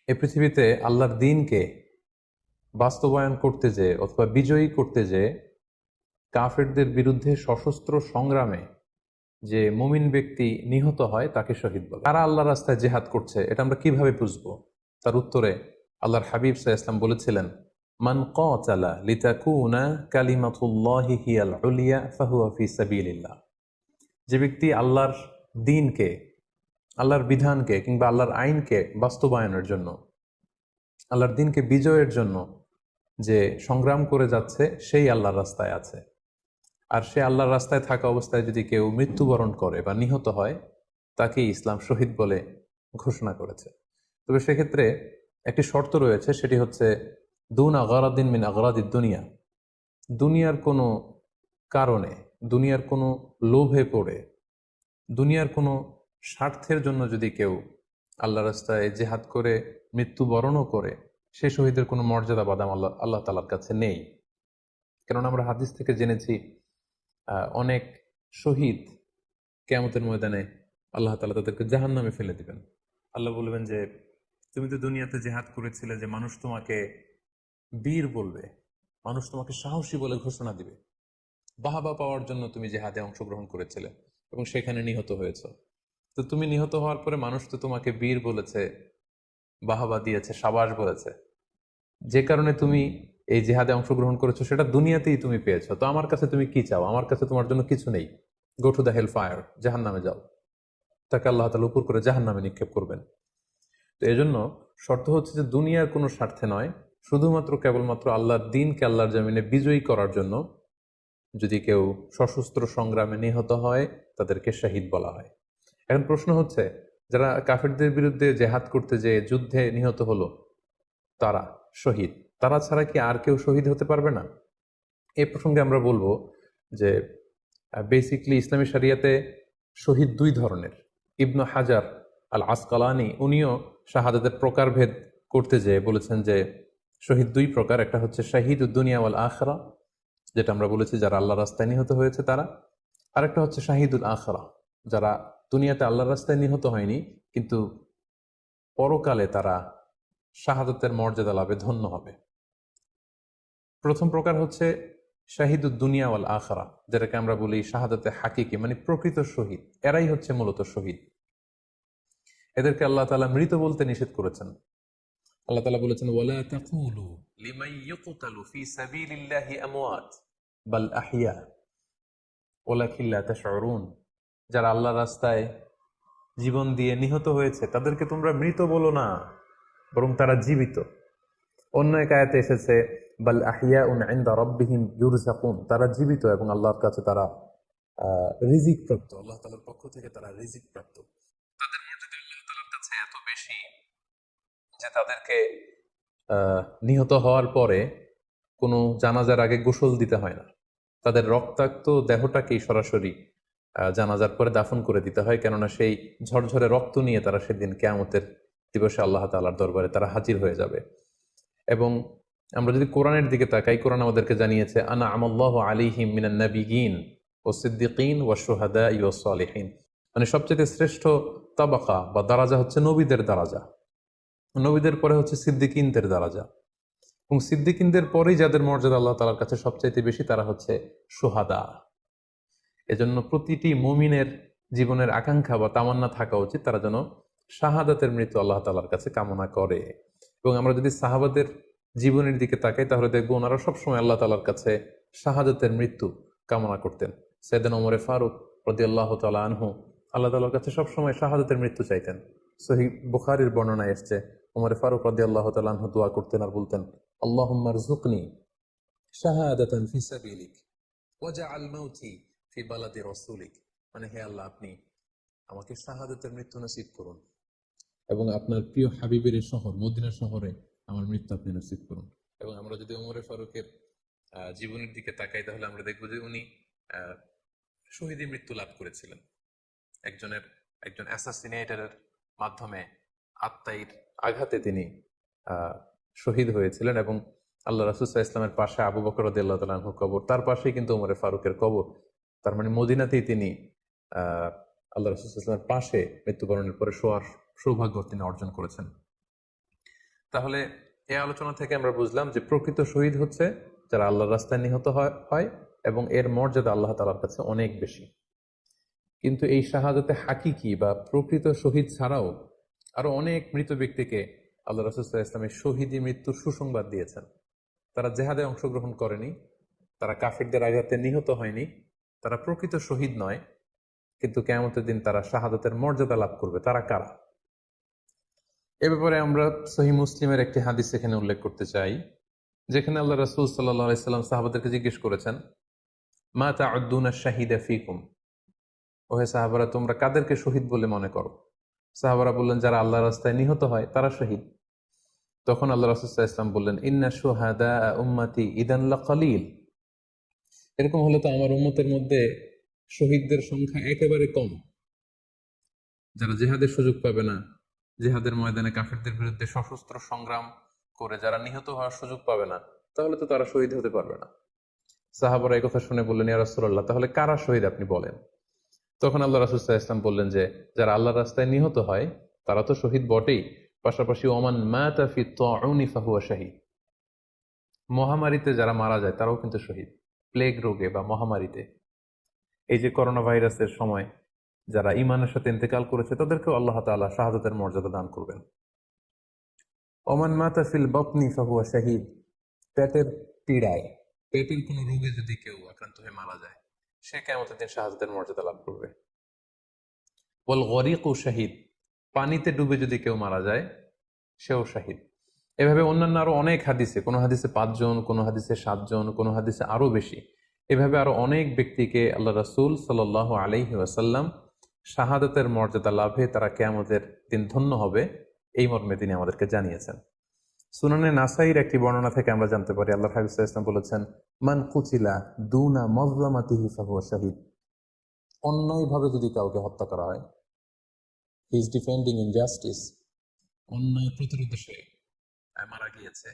এই পৃথিবীতে আল্লাহর দ্বীনকে বাস্তবায়ন করতে যেয়ে অথবা বিজয়ী করতে যেয়ে কাফেরদের বিরুদ্ধে সশস্ত্র সংগ্রামে যে মুমিন ব্যক্তি নিহত হয় তাকে শহীদ বলে। তারা আল্লাহ রাস্তায় জেহাদ করছে, এটা আমরা কিভাবে বুঝবো? তার উত্তরে আল্লাহর হাবিব সাল্লাল্লাহু আলাইহি ওয়াসাল্লাম বলেছিলেন, মান কাতালা লিতাকুনা কালিমাতুল্লাহি হিয়াল উলিয়া ফাহুয়া ফি সাবিলিল্লাহ। যে ব্যক্তি আল্লাহর দ্বীনকে, আল্লাহর বিধানকে কিংবা আল্লাহর আইনকে বাস্তবায়নের জন্য, আল্লাহর দ্বীনকে বিজয়ের জন্য যে সংগ্রাম করে যাচ্ছে, সেই আল্লাহর রাস্তায় আছে। আর সে আল্লাহর রাস্তায় থাকা অবস্থায় যদি কেউ মৃত্যুবরণ করে বা নিহত হয়, তাকে ইসলাম শহীদ বলে ঘোষণা করেছে। তবে সেক্ষেত্রে একটি শর্ত রয়েছে, সেটি হচ্ছে দুন আগারাদিন মিন আগারাদিদ দুনিয়া। দুনিয়ার কোনো কারণে, দুনিয়ার কোনো লোভে পড়ে, দুনিয়ার কোনো স্বার্থের জন্য যদি কেউ আল্লাহ রাস্তায় জেহাদ করে মৃত্যুবরণও করে, সে শহীদের কোনো মর্যাদা বাদাম আল্লাহ আল্লাহ তাআলার কাছে নেই। কেননা আমরা হাদিস থেকে জেনেছি অনেক শহীদ কিয়ামতের ময়দানে আল্লাহ তাআলা তাদেরকে জাহান্নামে ফেলে দিবেন। আল্লাহ বলবেন যে তুমি তো দুনিয়াতে জেহাদ করেছিলে, যে মানুষ তোমাকে বীর বলবে, মানুষ তোমাকে সাহসী বলে ঘোষণা দিবে, বাহাবা পাওয়ার জন্য তুমি জেহাদে অংশগ্রহণ করেছিলে এবং সেখানে নিহত হয়েছ। তো তুমি নিহত হওয়ার পরে মানুষ তো তোমাকে বীর বলেছে, বাহাবা দিয়েছে, সাবাস বলেছে, যে কারণে তুমি এই জেহাদে অংশগ্রহণ করেছো, সেটা দুনিয়াতেই তুমি পেয়েছো। তো আমার কাছে তুমি কি চাও? আমার কাছে তোমার জন্য কিছু নেই। Go to the hell fire, জাহান নামে যাও। তাকে আল্লাহ তাআলা উপর করে জাহান নামে নিক্ষেপ করবেন। তো এজন্য শর্ত হচ্ছে যে দুনিয়ার কোনো স্বার্থে নয়, শুধুমাত্র কেবলমাত্র আল্লাহর দ্বীনকে আল্লাহর জমিনে বিজয়ী করার জন্য যদি কেউ সশস্ত্র সংগ্রামে নিহত হয়, তাদেরকে শহীদ বলা হয়। এখন প্রশ্ন হচ্ছে, যারা কাফেরদের বিরুদ্ধে জেহাদ করতে যেয়ে যুদ্ধে নিহত হলো, তারা শহীদ, তারা ছাড়া কি আর কেউ শহীদ হতে পারবে না? এই প্রসঙ্গে আমরা বলবো যে বেসিকলি ইসলামী শরিয়াতে শহীদ দুই ধরনের। ইবনু হাজার আল আসকালানি উনিও শাহাদাতের প্রকারভেদ করতে যেয়ে বলেছেন যে শহীদ দুই প্রকার। একটা হচ্ছে শাহিদুদ দুনিয়া ওয়াল আখরা, যেটা আমরা বলেছি যারা আল্লাহর রাস্তায় নিহত হয়েছে তারা। আরেকটা হচ্ছে শাহিদুল আখরা, যারা দুনিয়াতে আল্লাহর রাস্তায় নিহত হয়নি কিন্তু পরকালে তারা শাহাদাতের মর্যাদা লাভে ধন্য হবে। প্রথম প্রকার হচ্ছে শাহিদুদ দুনিয়া ওয়াল আখরা, যেটাকে আমরা বলি শাহাদাতে হাকিকি, মানে প্রকৃত শহীদ। এরাই হচ্ছে মূলত শহীদ। এদেরকে আল্লাহ তাআলা মৃত বলতে নিষেধ করেছেন। আল্লাহ তাআলা বলেছেন, ওয়ালা তাকুলু লিমান ইয়ুকতালু ফি সাবিলিল্লাহি আমওয়াত বাল আহইয়া ওয়ালাকিন লা তাশউরুন। যারা আল্লাহর রাস্তায় জীবন দিয়ে নিহত হয়েছে তাদেরকে তোমরা মৃত বলো না, বরং তারা জীবিত। অন্য এক আয়াতে এসেছে, বাল আহিয়াউন ইনদা রাব্বিহিম ইউরযাকুন, তারা জীবিত এবং আল্লাহর কাছে তারা রিজিক প্রাপ্ত, আল্লাহ তাআলার পক্ষ থেকে তারা রিজিক প্রাপ্ত। তাদের মর্যাদা আল্লাহ তাআলার কাছে এত বেশি যে তাদেরকে নিহত হওয়ার পরে কোনো জানাজার আগে গোসল দিতে হয় না। তাদের রক্তাক্ত দেহটাকেই সরাসরি জানাজার পরে দাফন করে দিতে হয়, কেননা সেই ঝরঝরে রক্ত নিয়ে তারা সেদিন কিয়ামতের দিবসে আল্লাহ তাআলার দরবারে তারা হাজির হয়ে যাবে। এবং আমরা যদি কোরআনের দিকে তাকাই, কোরআন আমাদেরকে জানিয়েছে, আনা আমাল্লাহু আলাইহিম মিনান নাবিয়িন ওয়াস সিদ্দিকিন ওয়াশ শুহাদাই ওয়াস সালিহিন, মানে সবচেয়ে শ্রেষ্ঠ তাবাকা বা দারাজা হচ্ছে নবীদের দারাজা, নবীদের পরে হচ্ছে সিদ্দিকিনদের দারাজা, এবং সিদ্দিকিনদের পরেই যাদের মর্যাদা আল্লাহ তাআলার কাছে সবচাইতে বেশি তারা হচ্ছে শুহাদা। এজন্য প্রতিটি মুমিনের জীবনের আকাঙ্ক্ষা বা তামান্না থাকা উচিত তারা যেন শাহাদাতের মৃত্যু আল্লাহ তাআলার কাছে কামনা করে। এবং আমরা যদি সাহাবাদের জীবনের দিকে তাকাই, তাহলে দেখবো ওনারা সবসময় আল্লাহ তাআলার কাছে শাহাদাতের মৃত্যু কামনা করতেন। সাইয়েদনা ওমর ফারুক রাদিয়াল্লাহু তাআলা আনহু আল্লাহ তাআলার কাছে সবসময় শাহাদাতের মৃত্যু চাইতেন। সহিহ বুখারীর বর্ণনায় এসেছে, ওমর ফারুক রাদিয়াল্লাহু তাআলা আনহু দোয়া করতেন আর বলতেন, আল্লাহুম্মা রযুকনি শাহাদাতান ফি সাবিলিক ওয়াজআল মাউতি ফি বালাদি রাসূলিক, মানে হে আল্লাহ, আপনি আমাকে শাহাদাতের মৃত্যু নসিব করুন এবং আপনার প্রিয় হাবিবের শহর মদিনা শহরে আমার মৃত্যু আপনি নসিব করুন। এবং আমরা যদি ওমর ফারুকের জীবনের দিকে তাকাই, তাহলে আমরা দেখবো যে উনি শহীদী মৃত্যু লাভ করেছিলেন। একজন অ্যাসাসিনেটরের মাধ্যমে আত্মাইর আঘাতে তিনি শহীদ হয়েছিলেন। এবং আল্লাহ রাসূল সাল্লাল্লাহু আলাইহি ওয়াসাল্লামের পাশে আবু বকর রাদিয়াল্লাহু তাআলা আনহু কবর, তার পাশেই কিন্তু ওমর ফারুকের কবর। তার মানে মদিনাতেই তিনি আল্লাহ রাসূল সাল্লাল্লাহু আলাইহি ওয়াসাল্লামের পাশে মৃত্যুবরণের পরে শোয়ার সৌভাগ্য তিনি অর্জন করেছেন। তাহলে এই আলোচনা থেকে আমরা বুঝলাম যে প্রকৃত শহীদ হচ্ছে যারা আল্লাহর রাস্তায় নিহত হয় এবং এর মর্যাদা আল্লাহ তাআলার কাছে অনেক বেশি। কিন্তু এই শাহাদাতে হাকিকি বা প্রকৃত শহীদ ছাড়াও আরো অনেক মৃত ব্যক্তিকে আল্লাহ রাসূল সাল্লাল্লাহু আলাইহি ওয়াসাল্লাম শহীদি মৃত্যুর সুসংবাদ দিয়েছেন। তারা জেহাদে অংশগ্রহণ করেনি, তারা কাফিরদের আঘাতে নিহত হয়নি, তারা প্রকৃত শহীদ নয়, কিন্তু কিয়ামতের দিন তারা শাহাদাতের মর্যাদা লাভ করবে। তারা কারা? এ ব্যাপারে আমরা সহিহ মুসলিমের একটি হাদিস এখানে উল্লেখ করতে চাই, যেখানে আল্লাহ রাসূল সাল্লাল্লাহু আলাইহি সাল্লাম সাহাবাদেরকে জিজ্ঞেস করেছেন, মা তাউদ্দুনা শাহিদা ফিকুম, ওহে সাহাবারা তোমরা কাদেরকে শহীদ বলে মনে করো? সাহাবারা বললেন যারা আল্লাহর রাস্তায় নিহত হয় তারা শহীদ। তখন আল্লাহ রাসূল সাল্লাল্লাহু আলাইহি ওয়াসাল্লাম বললেন, ইন্না শুহাদা উম্মতি ইদান লাকালিল, এরকম হলে তো আমার উম্মতের মধ্যে শহীদদের সংখ্যা একেবারে কম। যারা জিহাদের সুযোগ পাবে না, জিহাদের ময়দানে কাফিরদের বিরুদ্ধে সশস্ত্র সংগ্রাম করে যারা নিহত হওয়ার সুযোগ পাবে না, তাহলে তো তারা শহীদ হতে পারবে না। সাহাবারা এই কথা শুনে বললেন, ইয়া রাসূলুল্লাহ তাহলে কারা শহীদ আপনি বলেন। তখন আল্লাহ রাসূল সাল্লাল্লাহু আলাইহি ওয়াসাল্লাম বললেন যে যারা আল্লাহর রাস্তায় নিহত হয় তারা তো শহীদ বটেই, পাশাপাশি ওমান মাতা ফি তাউনি ফাহুয়া শাহীদ, মহামারীতে যারা মারা যায় তারাও কিন্তু শহীদ। প্লেগ রোগে বা মহামারীতে, এই যে করোনা ভাইরাসের সময় যারা ঈমানের সাথে ইন্তেকাল করেছে তাদেরকেও আল্লাহ তাআলা শাহাদাতের মর্যাদা দান করবেন। ওমান মাতা ফিল বাতনি ফাহুয়া শাহীদ, পেটের পীড়ায়, পেটের কোনো রোগে যদি কেউ আক্রান্ত হয়ে মারা যায় সে কিয়ামতের দিন শাহাদাতের মর্যাদা লাভ করবে। ওয়াল গরিকু শাহীদ, পানিতে ডুবে যদি কেউ মারা যায় সেও শাহীদ। এভাবে অন্যান্য আরো অনেক হাদিসে, কোনো হাদিসে 5 জন, কোনো হাদিসে 7 জন, কোনো হাদিসে আরো বেশি, এভাবে আরো অনেক ব্যক্তিকে আল্লাহ রাসূল সাল্লাল্লাহু আলাইহি ওয়াসাল্লাম শাহাদাতের মর্যাদা লাভে তারা কিয়ামতের দিন ধন্য হবে এই মর্মে তিনি আমাদেরকে জানিয়েছেন। সুনানে নাসাইর একটি বর্ণনা থেকে আমরা জানতে পারি আল্লাহ হাবিব সাল্লাল্লাহু আলাইহি ওয়াসাল্লাম বলেছেন, মান কুতিলা দুনা মাজলামাতিহি ফাহুয়া শাহীদ, অন্যায়ভাবে যদি কাউকে হত্যা করা হয়, হি ইজ ডিফেন্ডিং ইনজাস্টিস, অন্যায় প্রতিরোধে সে মারা গিয়েছে,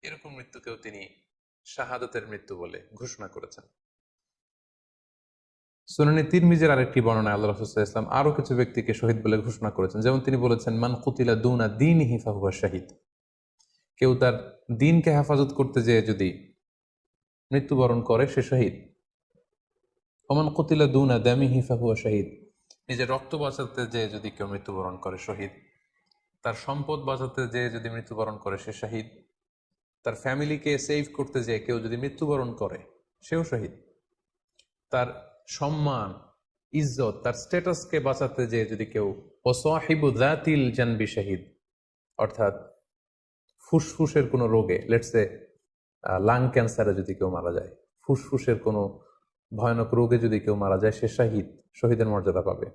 এরকম মৃত্যুকেও তিনি শাহাদাতের মৃত্যু বলে ঘোষণা করেছেন। সুনানে তিরমিজির আরেকটি বর্ণনায় আল্লাহ রাসূল সাল্লাল্লাহু আলাইহি ওয়াসাল্লাম আরো কিছু ব্যক্তিকে শহীদ বলে ঘোষণা করেছেন। যেমন তিনি বলেছেন, মান কুতিলা দুনা দীনিহি ফাহুয়া শাহীদ, কেউ তার দ্বীনকে হেফাজত করতে যেয়ে যদি মৃত্যুবরণ করে সে শহীদ। ওমান কুতিলা দুনা দামিহি ফাহুয়া শাহীদ, নিজের রক্ত বাঁচাতে যেয়ে যদি কেউ মৃত্যুবরণ করে শহীদ। তার সম্পদ বাঁচাতে যেয়ে যদি মৃত্যুবরণ করে সে শহীদ। তার ফ্যামিলিকে সেভ করতে যেয়ে কেউ যদি মৃত্যুবরণ করে সেও শহীদ। তার সম্মান, ইজ্জত, তার স্ট্যাটাসকে বাঁচাতে যেয়ে যদি কেউ ওয়াসাহিবু যাতিল জানবি শাহীদ, অর্থাৎ ফুসফুসের কোনো রোগে, লেটসে লাং ক্যান্সারে যদি কেউ মারা যায়, ফুসফুসের কোনো ভয়ানক রোগে যদি কেউ মারা যায় সে শাহীদ, শহীদের মর্যাদা পাবে।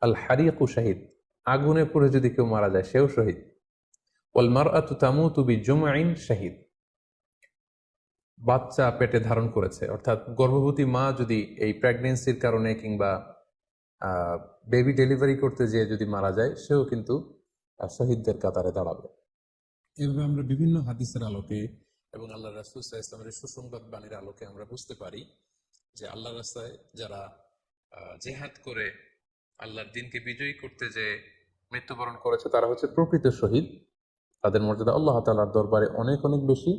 আল হারিকু শাহীদ, আগুনে পুড়ে যদি কেউ মারা যায় সেও শহীদ। ওয়াল মারআতু তামুতু বিজুমআইন শাহীদ, বাচ্চা পেটে ধারণ করেছে, অর্থাৎ গর্ভবতী মা যদি এই প্রেগনেন্সির কারণে কিংবা বেবি ডেলিভারি করতে যেয়ে যদি মারা যায় সেও কিন্তু শহীদদের কাতারে দাঁড়াবে। এভাবে আমরা বিভিন্ন হাদিসের আলোকে এবং আল্লাহ রাসূল সাল্লাল্লাহু আলাইহি ওয়াসাল্লামের সুসংবাদ বাণীর আলোকে আমরা বুঝতে পারি যে আল্লাহর রাস্তায় যারা জেহাদ করে আল্লাহর দ্বীনকে বিজয়ী করতে যে মৃত্যুবরণ করেছে তারা হচ্ছে প্রকৃত শহীদ। তাদের মর্যাদা আল্লাহ তাআলার দরবারে অনেক অনেক বেশি।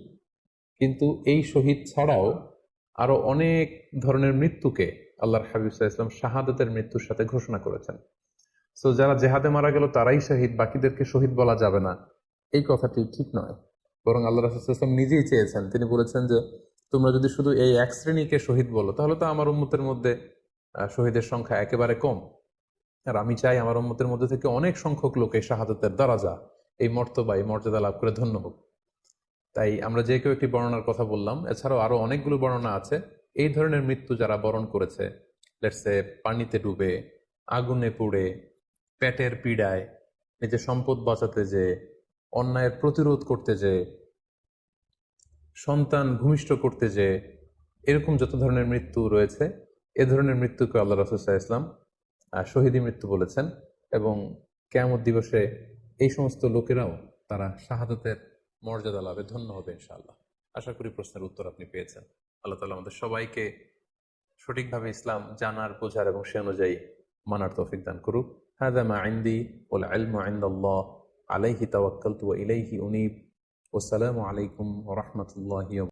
কিন্তু এই শহীদ ছাড়াও আরো অনেক ধরনের মৃত্যুকে আল্লাহর হাবিব সাল্লাল্লাহু আলাইহি ওয়াসাল্লাম শাহাদাতের মৃত্যুর সাথে ঘোষণা করেছেন। সো যারা জেহাদে মারা গেল তারাই শহীদ, বাকিদেরকে শহীদ বলা যাবে না, এই কথাটি ঠিক নয়। বরং আল্লাহ রাসূল সাল্লাল্লাহু আলাইহি ওয়াসাল্লাম নিজেই চেয়েছেন, তিনি বলেছেন যে তোমরা যদি শুধু এই এক শ্রেণীকে শহীদ বলো তাহলে তো আমার উম্মতের মধ্যে শহীদের সংখ্যা একেবারে কম। আর আমি চাই আমার উম্মতের মধ্যে থেকে অনেক সংখ্যক লোক এই শাহাদাতের দারাজা, এই মর্তবা, এই মর্যাদা লাভ করে ধন্য হোক। তাই আমরা যে কেউ একটি বর্ণনার কথা বললাম, এছাড়াও আরো অনেকগুলো বর্ণনা আছে এই ধরনের মৃত্যু যারা বরণ করেছে, লেটসে পানিতে ডুবে, আগুনে পুড়ে, পেটের পীড়ায়, নিজের সম্পদ বাঁচাতে যে, অন্যায়ের প্রতিরোধ করতে যে, সন্তান ভূমিষ্ঠ করতে যে, এরকম যত ধরনের মৃত্যু রয়েছে এ ধরনের মৃত্যুকে আল্লাহ রাসূল সাল্লাল্লাহু আলাইহি ওয়াসাল্লাম শহীদি মৃত্যু বলেছেন। এবং কিয়ামত দিবসে এই সমস্ত লোকেরাও তারা শাহাদাতের মর্যাদা লাভে ধন্য হবে ইনশাআল্লাহ। আশা করি প্রশ্নের উত্তর আপনি পেয়েছেন। আল্লাহ তাআলা আমাদের সবাইকে সঠিকভাবে ইসলাম জানার, বোঝার এবং সে অনুযায়ী মানার তৌফিক দান করুক। হাযা মা ইনদি ওয়াল ইলমু ইনদাল্লাহ আলাইহি তাওয়াক্কালতু ওয়া ইলাইহি উনীব। ওয়াসসালামু আলাইকুম ওয়া রাহমাতুল্লাহি ওয়া